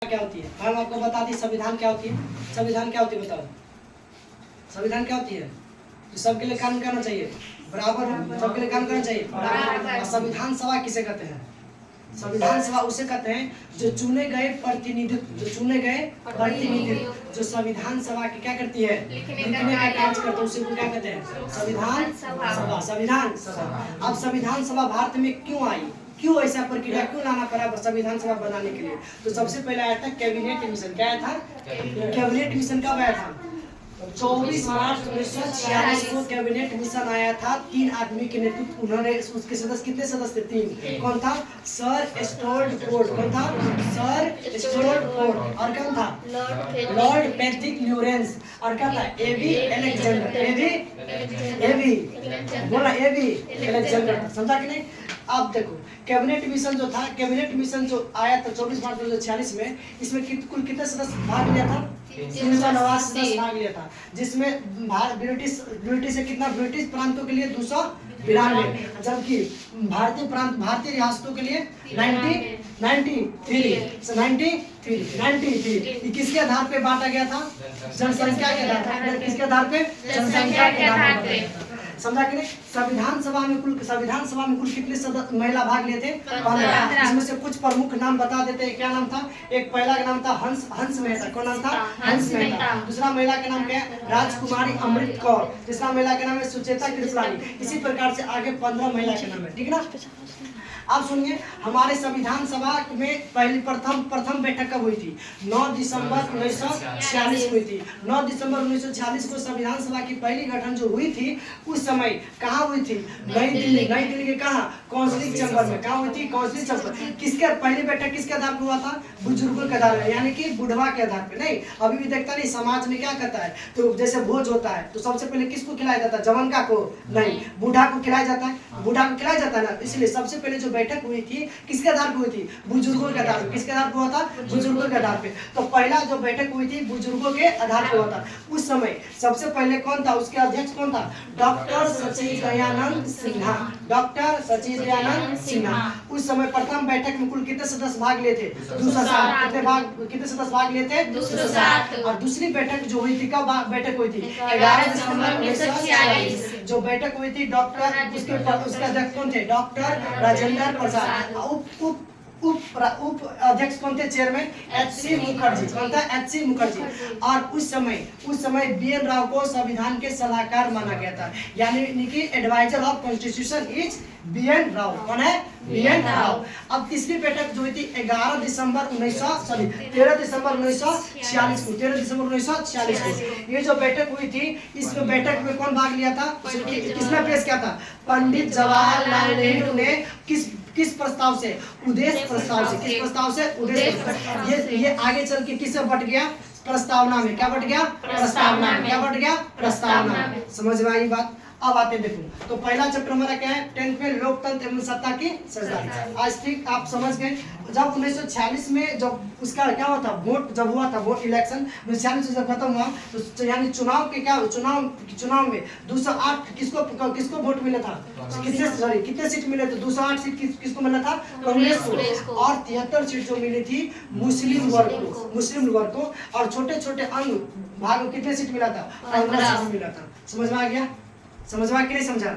क्या होती है? मैम आपको बता दी संविधान क्या होती है? संविधान क्या होती है बताओ? संविधान क्या होती है? तो सबके लिए कानून करना चाहिए बराबर, सबके लिए काम करना चाहिए बराबर। संविधान सभा किसे कहते हैं? संविधान सभा उसे कहते हैं जो चुने गए प्रतिनिधित्व, जो चुने गए प्रतिनिधित्व, जो संविधान सभा की क्या करती है? लिखने का कार्य करते हैं, उसे क्या कहते हैं? संविधान सभा। संविधान सभा। अब संविधान सभा भारत में क्यों आई? क्यों ऐसा प्रक्रिया क्यों लाना पड़ा संविधान सभा बनाने के लिए? तो सबसे पहले आया था कैबिनेट मिशन। क्या आया था? कैबिनेट मिशन कब आया था? 24 मार्च 1946 को कैबिनेट मिशन आया था। 3 आदमी के नेतृत्व, उन्होंने उसके सदस्य कितने सदस्य थे? 3। कौन था? Sir Stuart Ford. कौन था? Sir Stuart Ford. और कौन था? Lord Patrick Lawrence. और क्या था? एवी अलेक्जेंडर। एवी बोला, एवी अलेक्जेंडर। समझा कि नहीं? अब देखो कैबिनेट मिशन जो था, कैबिनेट मिशन जो आया था 24 मार्च 1946 में, इसमें कुल कितने सदस्य भाग लिया था? 389 सदस्य भाग लिया था, जिसमें ब्रिटिश से कितना? ब्रिटिश प्रांतों के लिए 292, जबकि भारतीय प्रांत, भारतीय रियासतों के लिए 93। ये किसके आधार पे बांटा गया था? जनसंख्या के आधार पर। किसके आधार पे? जनसंख्या के आधार पे। समझा कि नहीं? संविधान सभा में कुल कितने सदस्य महिला भाग लिए थे? 15। इसमें से कुछ प्रमुख नाम बता देते हैं। क्या नाम था? एक पहला का नाम था हंस मेहता। कौन नाम था? हंस मेहता। दूसरा महिला का नाम क्या है? राजकुमारी अमृत कौर। तीसरा महिला का नाम है सुचेता कृपलानी। इसी प्रकार से आगे 15 महिला के नाम है। ठीक ना? अब सुनिए, हमारे संविधान सभा में पहली प्रथम बैठक कब हुई थी? 9 दिसंबर 1946 हुई थी। 9 दिसंबर 1946 को संविधान सभा की पहली गठन जो हुई थी, उस समय कहाँ हुई थी? नई दिल्ली के कहाँ? काउंसिल चैम्बर में। कहाँ हुई थी? Council chamber. किसके पहली बैठक किसके आधार पर हुआ था? बुजुर्गों के आधार पर, यानी कि बुढ़वा के आधार पर। नहीं, अभी भी देखता नहीं समाज में क्या करता है, तो जैसे भोज होता है तो सबसे पहले किसको खिलाया जाता है? जवानका को नहीं, बूढ़ा को खिलाया जाता है। बूढ़ा को खिलाया जाता है ना, इसलिए सबसे पहले जो बैठक हुई थी किसके आधार पर हुई थी? बुजुर्गों के आधार पर। किसके आधार पर हुआ था? बुजुर्गों के आधार पे। तो पहला जो बैठक हुई थी बुजुर्गों के आधार पर हुआ था। उस समय सबसे पहले कौन था? उसके अध्यक्ष कौन था? डॉक्टर सचिदयानंद सिन्हा। डॉक्टर सचिदयानंद सिन्हा। उस समय प्रथम बैठक में कुल कितने सदस्य भाग लिए थे? 207। कितने सदस्य भाग लिए थे? 207। और दूसरी बैठक जो हुई थी, कब बैठक हुई थी? 11 दिसंबर 1946। जो बैठक हुई थी डॉक्टर, उसके अध्यक्ष कौन थे? डॉक्टर राजेंद्र प्रसाद। उप अध्यक्ष कौन थे? चेयरमैन एच.सी. मुखर्जी। कौन था? एच.सी. मुखर्जी। और उस समय बी.एन. राव को संविधान के सलाहकार माना गया था, यानी कि advisor of constitution is B N. Rao. कौन है? बी.एन. राव। अब तीसरी बैठक जो हुई थी 13 दिसंबर 1946 को। 13 दिसंबर 1946 को ये जो बैठक हुई थी, इस बैठक में कौन भाग लिया था? किसने पेश किया था? पंडित जवाहरलाल नेहरू ने किस प्रस्ताव से? उद्देश्य प्रस्ताव से। किस प्रस्ताव से? उद्देश्य। ये आगे चल के किससे बट गया? प्रस्तावना में। क्या बट गया? प्रस्तावना में। क्या बट गया? प्रस्तावना में। समझ में आई बात? अब आते देखो, तो पहला चैप्टर हमारा क्या है? 10th में लोकतंत्र एवं सत्ता की सरदारी। आज ठीक आप समझ गए। जब 1946 में जब उसका क्या हुआ था? वोट जब हुआ था, वोट इलेक्शन 1946 से जब खत्म हुआ, तो यानी चुनाव के क्या चुनाव में 208 किसको वोट मिला था? कितने सीट मिले थे? 208 सीट किसको मिला था? कांग्रेस को। और 73 सीट जो मिली थी मुस्लिम वर्ग को। और छोटे छोटे अंग भाग कितने सीट मिला था? 15 सीट मिला था। समझ में आ गया? समझ में आ कि नहीं समझा?